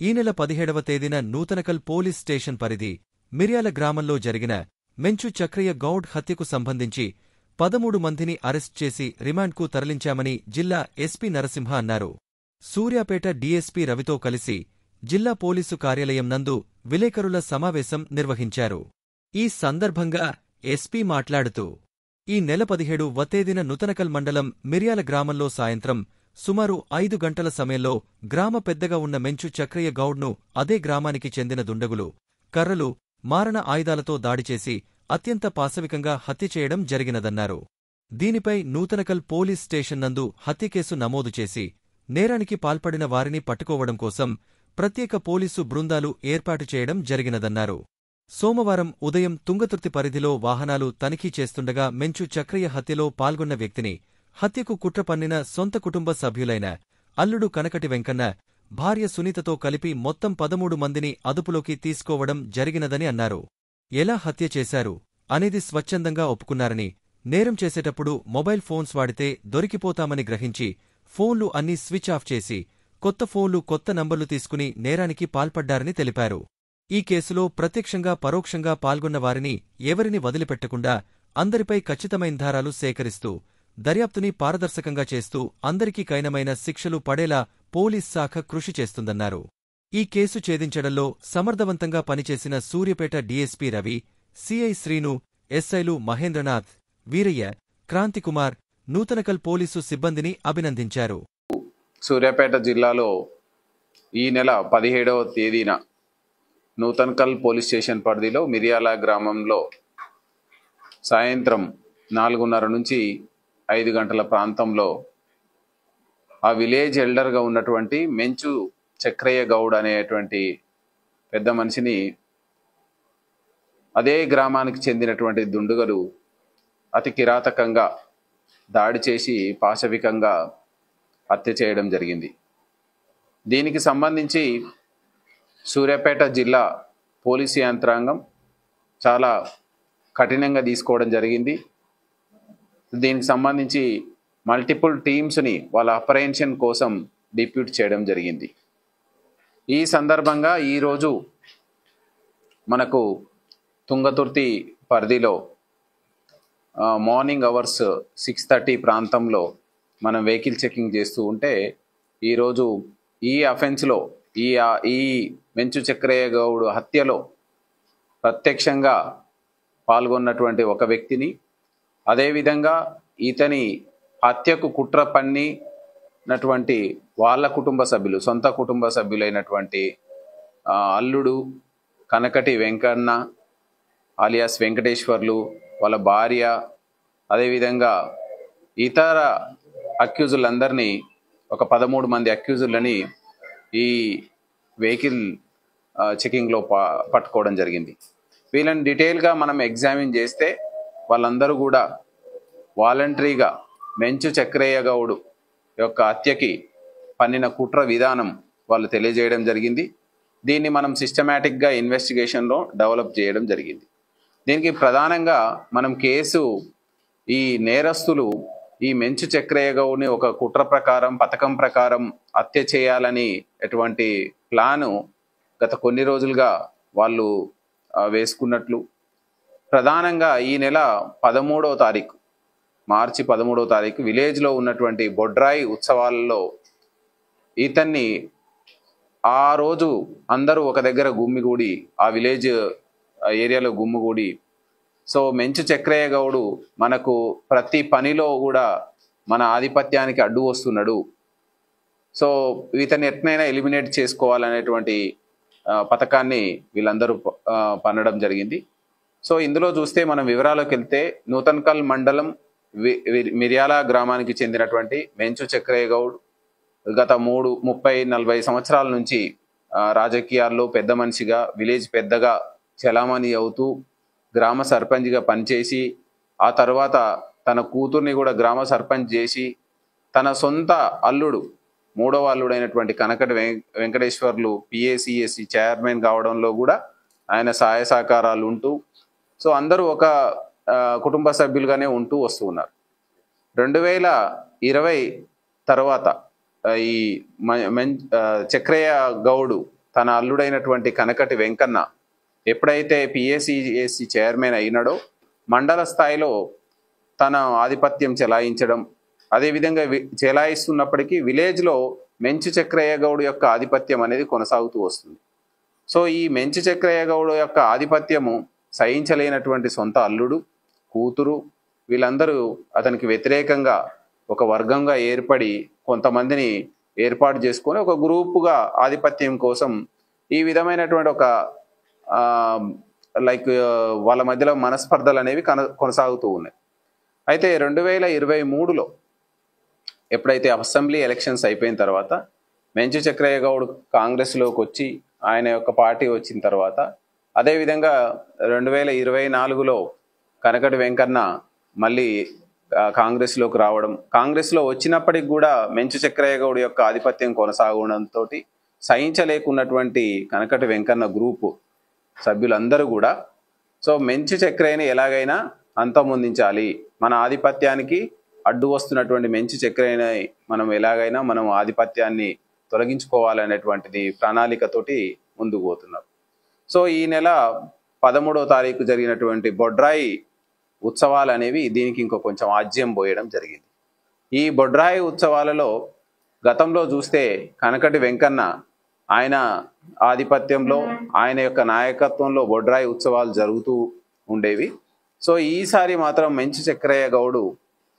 ఈ నెల 17వ తేదీన నూతనకల్ పోలీస్ స్టేషన్ పరిధి మిర్యాల గ్రామంలో జరిగిన మెంచు చక్రయ్య గౌడ్ హత్యకు సంబంధించి 13 మందిని అరెస్ట్ చేసి రిమాండ్కు తరలించామని జిల్లా ఎస్పీ నరసింహ అన్నారు. సూర్యాపేట డీఎస్పీ రవితో కలిసి జిల్లా పోలీసు కార్యాలయం నందు విలేకరుల సమావేశం నిర్వహించారు. ఈ సందర్భంగా ఎస్పీ మాట్లాడుతూ ఈ నెల 17వ తేదీన నూతనకల్ మండలం మిర్యాల గ్రామంలో సాయంత్రం సుమారు 5 గంటల సమయంలో గ్రామ పెద్దగా ఉన్న మెంచు చక్రయ్య గౌడ్ను అదే గ్రామానికి చెందిన దుండగులు కర్రలు, మారణ ఆయుధాలతో దాడిచేసి అత్యంత పాశవికంగా హత్య చేయడం జరిగినదన్నారు. దీనిపై నూతనకల్ పోలీస్ స్టేషన్ నందు హత్యకేసు నమోదు చేసి నేరానికి పాల్పడిన వారిని పట్టుకోవడం కోసం ప్రత్యేక పోలీసు బృందాలు ఏర్పాటు చేయడం జరిగినదన్నారు. సోమవారం ఉదయం తుంగతుర్తి పరిధిలో వాహనాలు తనిఖీ చేస్తుండగా మెంచు చక్రయ్య హత్యలో పాల్గొన్న వ్యక్తిని, హత్యకు కుట్ర పన్నిన సొంత కుటుంబ సభ్యులైన అల్లుడు కనకటి వెంకన్న, భార్య సునీతతో కలిపి మొత్తం 13 మందిని అదుపులోకి తీసుకోవడం జరిగినదని అన్నారు. ఎలా హత్య చేశారు అనేది స్వచ్ఛందంగా ఒప్పుకున్నారని, నేరం చేసేటప్పుడు మొబైల్ ఫోన్స్ వాడితే దొరికిపోతామని గ్రహించి ఫోన్లు అన్నీ స్విచ్ ఆఫ్ చేసి కొత్త ఫోన్లు, కొత్త నంబర్లు తీసుకుని నేరానికి పాల్పడ్డారని తెలిపారు. ఈ కేసులో ప్రత్యక్షంగా పరోక్షంగా పాల్గొన్న వారిని ఎవరిని వదిలిపెట్టకుండా అందరిపై ఖచ్చితమైనాధారాలు సేకరిస్తూ దర్యాప్తుని పారదర్శకంగా చేస్తూ అందరికీ కైనమైన శిక్షలు పడేలా పోలీస్ శాఖ కృషి చేస్తుందన్నారు. ఈ కేసు ఛేదించడంలో సమర్థవంతంగా పనిచేసిన సూర్యాపేట డీఎస్పీ రవి, సిఐ శ్రీను, ఎస్ఐలు మహేంద్రనాథ్, వీరయ్య, క్రాంతికుమార్, నూతనకల్ పోలీసు సిబ్బందిని అభినందించారు. సూర్యాపేట జిల్లాలో ఈ నెల 17వ తేదీన నూతనకల్ పోలీస్ స్టేషన్ పరిధిలో మిర్యాల గ్రామంలో సాయంత్రం 4:30 నుంచి 5 గంటల ప్రాంతంలో ఆ విలేజ్ ఎల్డర్గా ఉన్నటువంటి మెంచు చక్రయ్య గౌడ్ అనేటువంటి పెద్ద మనిషిని అదే గ్రామానికి చెందినటువంటి దుండగులు అతి కిరాతకంగా దాడి చేసి పాశవికంగా హత్య చేయడం జరిగింది. దీనికి సంబంధించి సూర్యాపేట జిల్లా పోలీసు యంత్రాంగం చాలా కఠినంగా తీసుకోవడం జరిగింది. దీనికి సంబంధించి మల్టిపుల్ టీమ్స్ని వాళ్ళ అపరెన్షన్ కోసం డిప్యూట్ చేయడం జరిగింది. ఈ సందర్భంగా ఈరోజు మనకు తుంగతుర్తి పరిధిలో మార్నింగ్ అవర్స్ 6:30 ప్రాంతంలో మనం వెహికల్ చెకింగ్ చేస్తూ ఉంటే ఈరోజు ఈ అఫెన్స్లో ఈ మెంచు చక్రయ్య గౌడ్ హత్యలో ప్రత్యక్షంగా పాల్గొన్నటువంటి ఒక వ్యక్తిని, అదేవిధంగా ఇతని హత్యకు కుట్ర పన్నినటువంటి వాళ్ళ కుటుంబ సభ్యులు, సొంత కుటుంబ సభ్యులైనటువంటి అల్లుడు కనకటి వెంకన్న ఆలియాస్ వెంకటేశ్వర్లు, వాళ్ళ భార్య, అదేవిధంగా ఇతర అక్యూజులందరినీ ఒక 13 మంది అక్యూజులని ఈ వెహికల్ చెకింగ్లో పట్టుకోవడం జరిగింది. వీళ్ళని డీటెయిల్గా మనం ఎగ్జామిన్ చేస్తే వాళ్ళందరూ కూడా వాలంటరీగా మెంచు చక్రయ్య గౌడ్ యొక్క హత్యకి పన్నిన కుట్ర విధానం వాళ్ళు తెలియజేయడం జరిగింది. దీన్ని మనం సిస్టమేటిక్గా ఇన్వెస్టిగేషన్లో డెవలప్ చేయడం జరిగింది. దీనికి ప్రధానంగా మనం కేసు ఈ నేరస్తులు ఈ మెంచు చక్రయ్య గౌడ్ని ఒక కుట్ర ప్రకారం, పథకం ప్రకారం హత్య చేయాలని ఎటువంటి ప్లాను గత కొన్ని రోజులుగా వాళ్ళు వేసుకున్నట్లు, ప్రధానంగా ఈ నెల 13వ తారీఖు మార్చి 13వ తారీఖు విలేజ్లో ఉన్నటువంటి బొడ్రాయి ఉత్సవాలలో ఇతన్ని ఆ రోజు అందరూ ఒక దగ్గర గుమ్మిగూడి, ఆ విలేజ్ ఏరియాలో గుమ్మిగూడి, సో మెంచు చక్రయ్య గౌడు మనకు ప్రతి పనిలో కూడా మన ఆధిపత్యానికి అడ్డు వస్తున్నాడు, సో ఇతన్ని ఎట్నైనా ఎలిమినేట్ చేసుకోవాలనేటువంటి పథకాన్ని వీళ్ళందరూ పన్నడం జరిగింది. సో ఇందులో చూస్తే మనం వివరాలకు వెళ్తే నూతనకల్ మండలం మిర్యాల గ్రామానికి చెందినటువంటి మెంచు చక్రయ్య గౌడ్ గత 30-40 సంవత్సరాల నుంచి రాజకీయాల్లో పెద్ద మనిషిగా, విలేజ్ పెద్దగా చలామణి అవుతూ గ్రామ సర్పంచ్గా పనిచేసి, ఆ తర్వాత తన కూతుర్ని కూడా గ్రామ సర్పంచ్ చేసి, తన సొంత అల్లుడు 3వ అల్లుడైనటువంటి కనకటి వెంకటేశ్వర్లు పిఏసిఎస్సి చైర్మన్ కావడంలో కూడా ఆయన సహాయ సహకారాలు ఉంటూ, సో అందరూ ఒక కుటుంబ సభ్యులుగానే ఉంటూ వస్తూ ఉన్నారు. 2020 తర్వాత ఈ చక్రయ్య గౌడు తన అల్లుడైనటువంటి కనకటి వెంకన్న ఎప్పుడైతే పిఎస్సిఎస్సి చైర్మన్ అయినాడో మండల స్థాయిలో తన ఆధిపత్యం చెలాయించడం, అదేవిధంగా చెలాయిస్తున్నప్పటికీ విలేజ్లో మెంచు చక్రయ్య గౌడ్ యొక్క ఆధిపత్యం అనేది కొనసాగుతూ వస్తుంది. సో ఈ మెంచు చక్రయ్య గౌడ్ యొక్క ఆధిపత్యము సహించలేనటువంటి సొంత అల్లుడు, కూతురు వీళ్ళందరూ అతనికి వ్యతిరేకంగా ఒక వర్గంగా ఏర్పడి కొంతమందిని ఏర్పాటు చేసుకొని ఒక గ్రూపుగా ఆధిపత్యం కోసం ఈ విధమైనటువంటి ఒక వాళ్ళ మధ్యలో మనస్పర్ధలు అనేవి కొనసాగుతూ ఉన్నాయి. అయితే 2023లో ఎప్పుడైతే అసెంబ్లీ ఎలక్షన్స్ అయిపోయిన తర్వాత మెంచు చక్రయ్య గౌడ్ కాంగ్రెస్లోకి వచ్చి ఆయన యొక్క పార్టీ వచ్చిన తర్వాత, అదేవిధంగా 2024లో కనకటి వెంకన్న మళ్ళీ కాంగ్రెస్లోకి రావడం, కాంగ్రెస్లో వచ్చినప్పటికి కూడా మెంచు చక్రయ్య గౌడ్ యొక్క ఆధిపత్యం కొనసాగడంతో సహించలేకున్నటువంటి కనకటి వెంకన్న గ్రూపు సభ్యులందరూ కూడా సో మెంచు చక్రయ్యని ఎలాగైనా అంతమొందించాలి, మన ఆధిపత్యానికి అడ్డు వస్తున్నటువంటి మెంచు చక్రయ్యని మనం ఆధిపత్యాన్ని తొలగించుకోవాలనేటువంటిది ప్రణాళికతోటి ముందుకు పోతున్నారు. సో ఈ నెల 13వ తారీఖు జరిగినటువంటి బొడ్రాయి ఉత్సవాలు అనేవి దీనికి ఇంకో కొంచెం ఆజ్యం పోయడం జరిగింది. ఈ బొడ్రాయి ఉత్సవాలలో గతంలో చూస్తే కనకటి వెంకన్న ఆయన ఆధిపత్యంలో ఆయన యొక్క నాయకత్వంలో బొడ్రాయి ఉత్సవాలు జరుగుతూ ఉండేవి. సో ఈసారి మాత్రం మెంచు చక్రయ్య గౌడు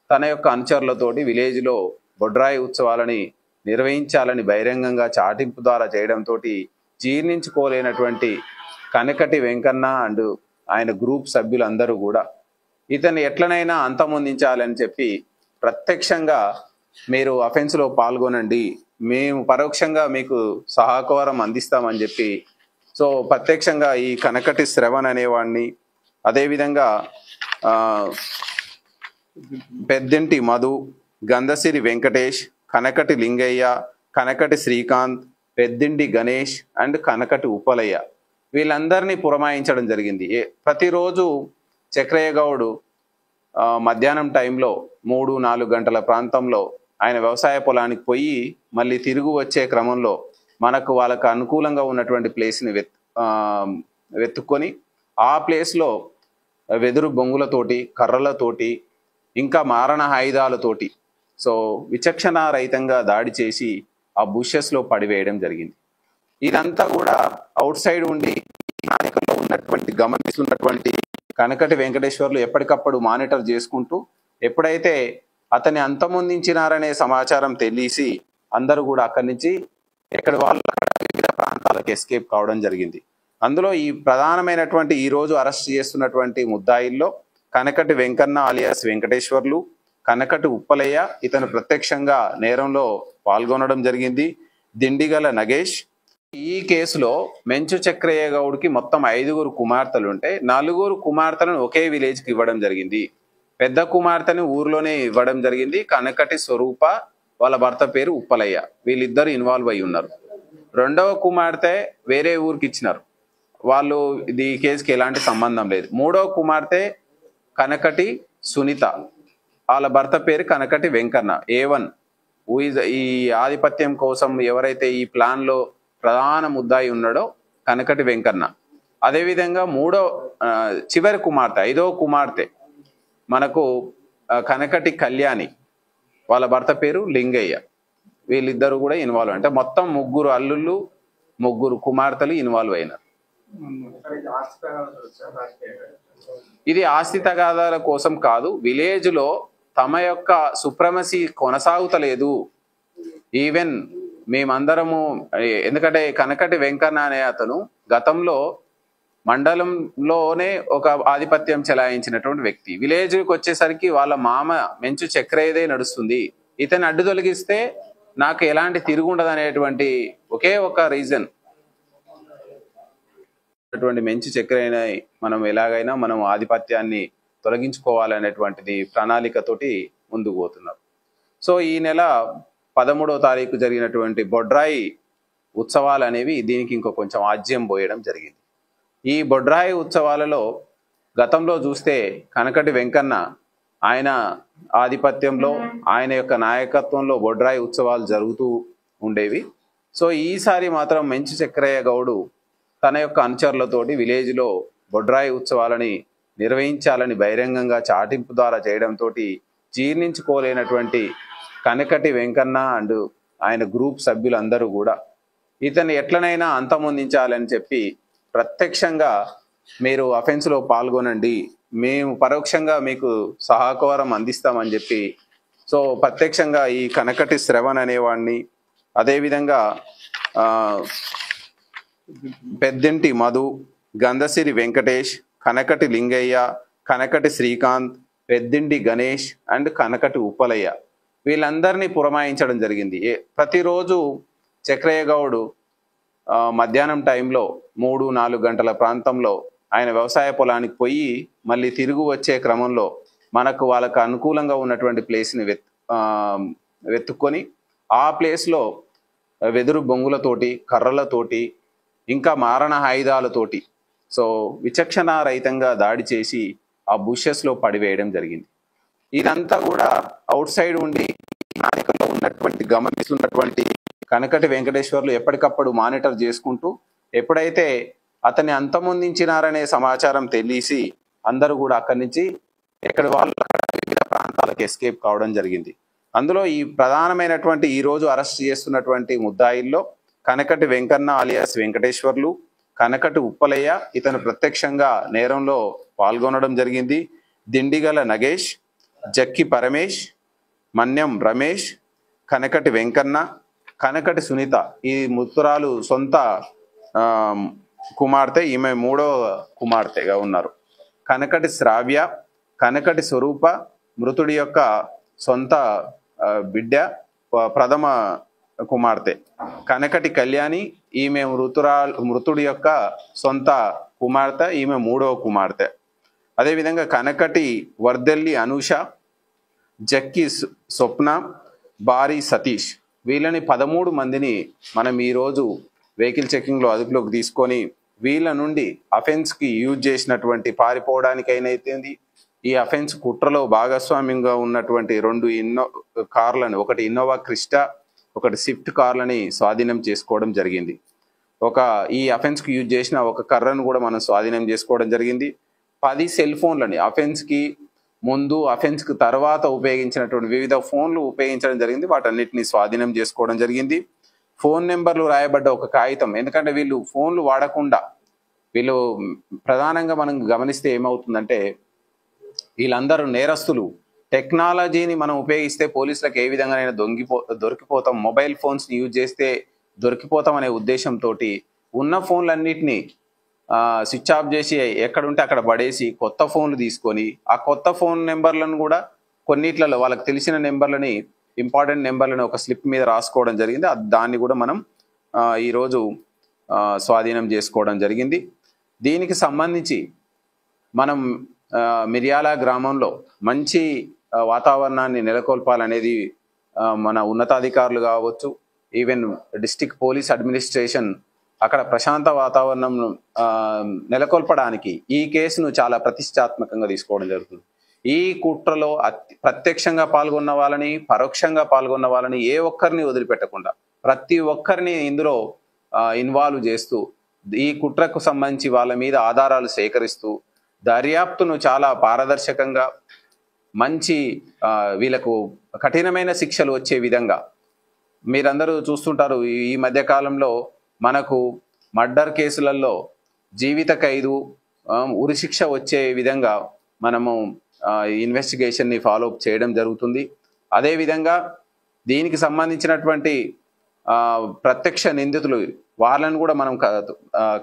తన యొక్క అనుచరులతోటి విలేజ్లో బొడ్రాయి ఉత్సవాలని నిర్వహించాలని బహిరంగంగా చాటింపు ద్వారా చేయడంతో జీర్ణించుకోలేనటువంటి కనకటి వెంకన్న అండ్ ఆయన గ్రూప్ సభ్యులందరూ కూడా ఇతన్ని ఎట్లనైనా అంతమొందించాలని చెప్పి ప్రత్యక్షంగా మీరు అఫెన్స్లో పాల్గొనండి, మేము పరోక్షంగా మీకు సహకారం అందిస్తామని చెప్పి సో ప్రత్యక్షంగా ఈ కనకటి శ్రవణ్ అనేవాడిని, అదేవిధంగా పెద్దింటి మధు, గంధసిరి వెంకటేష్, కనకటి లింగయ్య, కనకటి శ్రీకాంత్, పెద్దింటి గణేష్ అండ్ కనకటి ఉప్పలయ్య వీళ్ళందరినీ పురమాయించడం జరిగింది. ప్రతిరోజు చక్రయ్య గౌడ్ మధ్యాహ్నం టైంలో 3-4 గంటల ప్రాంతంలో ఆయన వ్యవసాయ పొలానికి పోయి మళ్ళీ తిరిగి వచ్చే క్రమంలో వాళ్ళకు అనుకూలంగా ఉన్నటువంటి ప్లేస్ని వెతుక్కొని ఆ ప్లేస్లో వెదురు బొంగులతోటి, కర్రలతోటి, ఇంకా మారణ ఆయుధాలతోటి సో విచక్షణారహితంగా దాడి చేసి ఆ బుషెస్లో పడివేయడం జరిగింది. ఇదంతా కూడా అవుట్ సైడ్ ఉండి నాయకుల్లో గమనిస్తున్నటువంటి కనకటి వెంకటేశ్వర్లు ఎప్పటికప్పుడు మానిటర్ చేసుకుంటూ ఎప్పుడైతే అతన్ని అంతమొందించినారనే సమాచారం తెలిసి అందరూ కూడా అక్కడి నుంచి ఎక్కడి వాళ్ళు వివిధ ప్రాంతాలకు ఎస్కేప్ కావడం జరిగింది. అందులో ఈ ప్రధానమైనటువంటి ఈ రోజు అరెస్ట్ చేస్తున్నటువంటి ముద్దాయిల్లో కనకటి వెంకన్న అలియాస్ వెంకటేశ్వర్లు, కనకటి ఉప్పలయ్య ఇతను ప్రత్యక్షంగా నేరంలో పాల్గొనడం జరిగింది, దిండిగల నగేష్. ఈ కేసులో మెంచు చక్రయ్య గౌడ్కి మొత్తం 5 కుమార్తెలు ఉంటే 4 కుమార్తెలను ఒకే విలేజ్కి ఇవ్వడం జరిగింది. పెద్ద కుమార్తెని ఊర్లోనే ఇవ్వడం జరిగింది. కనకటి స్వరూప, వాళ్ళ భర్త పేరు ఉప్పలయ్య, వీళ్ళిద్దరు ఇన్వాల్వ్ అయి ఉన్నారు. 2వ కుమార్తె వేరే ఊరికి ఇచ్చినారు, వాళ్ళు ఈ కేసుకి ఎలాంటి సంబంధం లేదు. 3వ కుమార్తె కనకటి సునీత, వాళ్ళ భర్త పేరు కనకటి వెంకన్న. A1 ఈ ఆధిపత్యం కోసం ఎవరైతే ఈ ప్లాన్లో ప్రధాన ముద్దాయి ఉన్నాడో కనకటి వెంకన్న. అదేవిధంగా చివరి కుమార్తె 5వ కుమార్తె మనకు కనకటి కళ్యాణి, వాళ్ళ భర్త పేరు లింగయ్య. వీళ్ళిద్దరు కూడా ఇన్వాల్వ్, అంటే మొత్తం 3 అల్లుళ్ళు 3 కుమార్తెలు ఇన్వాల్వ్ అయినారు. ఇది ఆస్తి తగాదాల కోసం కాదు, విలేజ్లో తమ యొక్క సుప్రమసీ కొనసాగుతలేదు. ఈవెన్ మేమందరము, ఎందుకంటే కనకటి వెంకన్న అనే అతను గతంలో మండలంలోనే ఒక ఆధిపత్యం చెలాయించినటువంటి వ్యక్తి. విలేజ్కి వచ్చేసరికి వాళ్ళ మామ మెంచు చక్రయ్యదే నడుస్తుంది, ఇతను అడ్డు తొలగిస్తే నాకు ఎలాంటి తిరుగుండదు అనేటువంటి ఒకే ఒక రీజన్ అటువంటి మెంచు చక్రయ్యని ఎలాగైనా మనం ఆధిపత్యాన్ని తొలగించుకోవాలనేటువంటిది ప్రణాళికతోటి ముందుకు పోతున్నారు. సో ఈ నెల 13వ తారీఖు జరిగినటువంటి బొడ్రాయి ఉత్సవాలు అనేవి దీనికి ఇంకో కొంచెం ఆజ్యం పోయడం జరిగింది. ఈ బొడ్రాయి ఉత్సవాలలో గతంలో చూస్తే కనకటి వెంకన్న ఆయన ఆధిపత్యంలో ఆయన యొక్క నాయకత్వంలో బొడ్రాయి ఉత్సవాలు జరుగుతూ ఉండేవి. సో ఈసారి మాత్రం మెంచు చక్రయ్య గౌడు తన యొక్క అనుచరులతోటి విలేజ్లో బొడ్రాయి ఉత్సవాలని నిర్వహించాలని బహిరంగంగా చాటింపు ద్వారా చేయడంతో జీర్ణించుకోలేనటువంటి కనకటి వెంకన్న అండ్ ఆయన గ్రూప్ సభ్యులందరూ కూడా ఇతన్ని ఎట్లనైనా అంతమొందించాలని చెప్పి ప్రత్యక్షంగా మీరు అఫెన్స్లో పాల్గొనండి, మేము పరోక్షంగా మీకు సహకారం అందిస్తామని చెప్పి సో ప్రత్యక్షంగా ఈ కనకటి శ్రవణ్ అనేవాడిని, అదేవిధంగా పెద్దింటి మధు, గంధసిరి వెంకటేష్, కనకటి లింగయ్య, కనకటి శ్రీకాంత్, పెద్దింటి గణేష్ అండ్ కనకటి ఉప్పలయ్య వీళ్ళందరినీ పురమాయించడం జరిగింది. ప్రతిరోజు చక్రయ్య గౌడు మధ్యాహ్నం టైంలో 3-4 గంటల ప్రాంతంలో ఆయన వ్యవసాయ పొలానికి పోయి మళ్ళీ తిరిగి వచ్చే క్రమంలో వాళ్ళకు అనుకూలంగా ఉన్నటువంటి ప్లేస్ని వెతుక్కొని ఆ ప్లేస్లో వెదురు బొంగులతోటి, కర్రలతోటి, ఇంకా మారణ ఆయుధాలతోటి సో విచక్షణ రహితంగా దాడి చేసి ఆ బుషెస్లో పడివేయడం జరిగింది. ఇదంతా కూడా అవుట్ సైడ్ ఉండి నాయకుల్లో ఉన్నటువంటి గమనిస్తున్నటువంటి కనకటి వెంకటేశ్వర్లు ఎప్పటికప్పుడు మానిటర్ చేసుకుంటూ ఎప్పుడైతే అతన్ని అంతమొందించినారనే సమాచారం తెలిసి అందరూ కూడా అక్కడి నుంచి ఎక్కడ వాళ్ళు వివిధ ప్రాంతాలకు ఎస్కేప్ కావడం జరిగింది. అందులో ఈ ప్రధానమైనటువంటి ఈరోజు అరెస్ట్ చేస్తున్నటువంటి ముద్దాయిల్లో కనకటి వెంకన్న ఆలియాస్ వెంకటేశ్వర్లు, కనకటి ఉప్పలయ్య ఇతను ప్రత్యక్షంగా నేరంలో పాల్గొనడం జరిగింది. దిండిగల నగేష్, జక్కి పరమేష్, మన్యం రమేష్, కనకటి వెంకన్న, కనకటి సునీత ఈ ముత్తురాలు సొంత కుమార్తె, ఈమె 3వ కుమార్తెగా ఉన్నారు. కనకటి శ్రావ్య, కనకటి స్వరూప మృతుడి యొక్క సొంత బిడ్డ, ప్రథమ కుమార్తె. కనకటి కళ్యాణి ఈమె మృతుడి యొక్క సొంత కుమార్తె, ఈమె 3వ కుమార్తె. అదేవిధంగా కనకటి వర్దెల్లి అనూష, జక్కి స్వప్న, బారి సతీష్ వీళ్ళని 13 మందిని మనం ఈరోజు వెహికల్ చెకింగ్లో అదుపులోకి తీసుకొని వీళ్ళ నుండి అఫెన్స్కి యూజ్ చేసినటువంటి పారిపోవడానికైనైతుంది ఈ అఫెన్స్ కుట్రలో భాగస్వామ్యంగా ఉన్నటువంటి 2 కార్లను, ఒకటి ఇన్నోవా క్రిస్టా, ఒకటి స్విఫ్ట్ కార్లని స్వాధీనం చేసుకోవడం జరిగింది. ఈ అఫెన్స్కి యూజ్ చేసిన ఒక కర్రను కూడా మనం స్వాధీనం చేసుకోవడం జరిగింది. 10 సెల్ ఫోన్లని అఫెన్స్కి ముందు అఫెన్స్కి తర్వాత ఉపయోగించినటువంటి వివిధ ఫోన్లు ఉపయోగించడం జరిగింది. వాటన్నిటిని స్వాధీనం చేసుకోవడం జరిగింది. ఫోన్ నెంబర్లు రాయబడ్డ ఒక కాగితం, ఎందుకంటే వీళ్ళు ఫోన్లు వాడకుండా వీళ్ళు ప్రధానంగా మనం గమనిస్తే ఏమవుతుందంటే వీళ్ళందరూ నేరస్తులు టెక్నాలజీని మనం ఉపయోగిస్తే పోలీసులకు ఏ విధంగానైనా దొరికిపోతాం, మొబైల్ ఫోన్స్ని యూజ్ చేస్తే దొరికిపోతాం అనే ఉద్దేశంతో ఉన్న ఫోన్లన్నిటినీ స్విచ్ ఆఫ్ చేసి ఎక్కడుంటే అక్కడ పడేసి కొత్త ఫోన్లు తీసుకొని ఆ కొత్త ఫోన్ నెంబర్లను కూడా కొన్నిట్లలో వాళ్ళకి తెలిసిన నెంబర్లని, ఇంపార్టెంట్ నెంబర్లను ఒక స్లిప్ మీద రాసుకోవడం జరిగింది. దాన్ని కూడా మనం ఈరోజు స్వాధీనం చేసుకోవడం జరిగింది. దీనికి సంబంధించి మనం మిర్యాల గ్రామంలో మంచి వాతావరణాన్ని నెలకొల్పాలనేది మన ఉన్నతాధికారులు కావచ్చు, ఈవెన్ డిస్ట్రిక్ట్ పోలీస్ అడ్మినిస్ట్రేషన్ అక్కడ ప్రశాంత వాతావరణం నెలకొల్పడానికి ఈ కేసును చాలా ప్రతిష్టాత్మకంగా తీసుకోవడం జరుగుతుంది. ఈ కుట్రలో ప్రత్యక్షంగా పాల్గొన్న వాళ్ళని, పరోక్షంగా పాల్గొన్న వాళ్ళని ఏ ఒక్కరిని వదిలిపెట్టకుండా ప్రతి ఒక్కరిని ఇందులో ఇన్వాల్వ్ చేస్తూ ఈ కుట్రకు సంబంధించి వాళ్ళ మీద ఆధారాలు సేకరిస్తూ దర్యాప్తును చాలా పారదర్శకంగా మంచి వీళ్ళకు కఠినమైన శిక్షలు వచ్చే విధంగా మీరందరూ చూస్తుంటారు. ఈ మధ్య కాలంలో మనకు మర్డర్ కేసులలో జీవిత ఖైదు, ఉరిశిక్ష వచ్చే విధంగా మనము ఇన్వెస్టిగేషన్ని ఫాలో అప్ చేయడం జరుగుతుంది. అదేవిధంగా దీనికి సంబంధించినటువంటి ప్రత్యక్ష నిందితులు వాళ్ళను కూడా మనం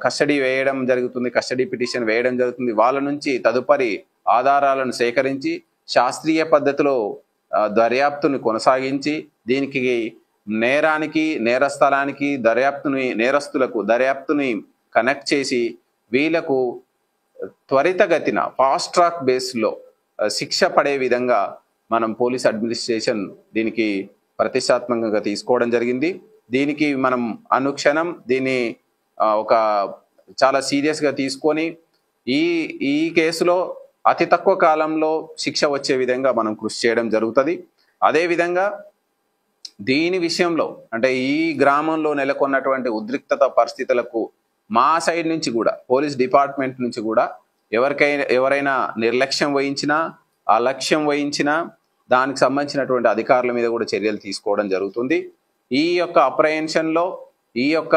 కస్టడీ వేయడం జరుగుతుంది, కస్టడీ పిటిషన్ వేయడం జరుగుతుంది. వాళ్ళ నుంచి తదుపరి ఆధారాలను సేకరించి శాస్త్రీయ పద్ధతిలో దర్యాప్తుని కొనసాగించి దీనికి నేరానికి, నేరస్థలానికి నేరస్తులకు దర్యాప్తుని కనెక్ట్ చేసి వీళ్ళకు త్వరితగతిన ఫాస్ట్ ట్రాక్ బేస్లో శిక్ష పడే విధంగా మనం పోలీస్ అడ్మినిస్ట్రేషన్ దీనికి ప్రతిష్టాత్మకంగా తీసుకోవడం జరిగింది. దీనికి మనం అనుక్షణం దీన్ని ఒక చాలా సీరియస్గా తీసుకొని ఈ కేసులో అతి తక్కువ కాలంలో శిక్ష వచ్చే విధంగా మనం కృషి చేయడం జరుగుతుంది. అదేవిధంగా దీని విషయంలో అంటే ఈ గ్రామంలో నెలకొన్నటువంటి ఉద్రిక్తత పరిస్థితులకు మా సైడ్ నుంచి కూడా పోలీస్ డిపార్ట్మెంట్ నుంచి కూడా ఎవరైనా నిర్లక్ష్యం వహించినా అలక్ష్యం వహించినా దానికి సంబంధించినటువంటి అధికారుల మీద కూడా చర్యలు తీసుకోవడం జరుగుతుంది. ఈ యొక్క అప్రహెన్షన్లో ఈ యొక్క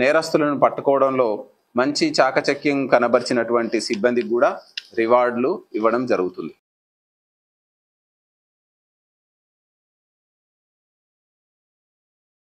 నేరస్తులను పట్టుకోవడంలో మంచి చాకచక్యం కనబరిచినటువంటి సిబ్బందికి కూడా రివార్డులు ఇవ్వడం జరుగుతుంది.